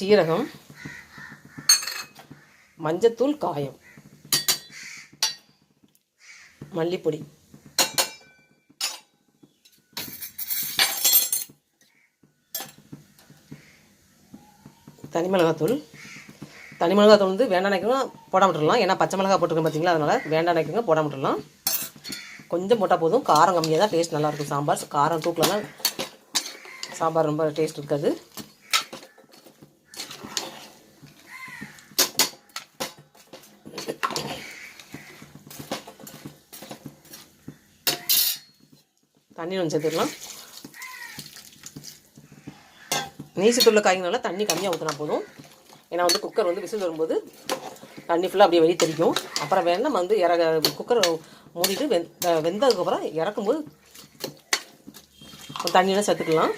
சீரகம், மஞ்சத்தூள், காயம், மல்லிப்பொடி, தனி மிளகாத்தூள். தனி மிளகாத்தூள் வந்து வேண்டாம் நினைக்கிறோம் போட விட்டுடலாம், ஏன்னா பச்சை மிளகா போட்டுருக்கோம் பார்த்தீங்களா, அதனால் வேண்டாம் நினைக்கிறோங்க போட விட்டுடலாம். கொஞ்சம் போட்டால் போதும், காரம் கம்மியாக தான் டேஸ்ட் நல்லாயிருக்கும் சாம்பார். காரம் தூக்கலன்னா சாம்பார் ரொம்ப டேஸ்ட் இருக்காது. தண்ணி கொஞ்சம் சேர்த்துக்கலாம். நீச்சத்துள்ள காய்கறினால தண்ணி கம்மியாக ஊற்றினா போதும். ஏன்னா வந்து குக்கர் வந்து விசில் வரும்போது தண்ணி ஃபுல்லாக அப்படியே வெளியே தெரிக்கும். அப்புறம் வேணால் நம்ம வந்து குக்கரை மூடிட்டு வெந்ததுக்கப்புறம் இறக்கும்போது தண்ணியெல்லாம் சேர்த்துக்கலாம்.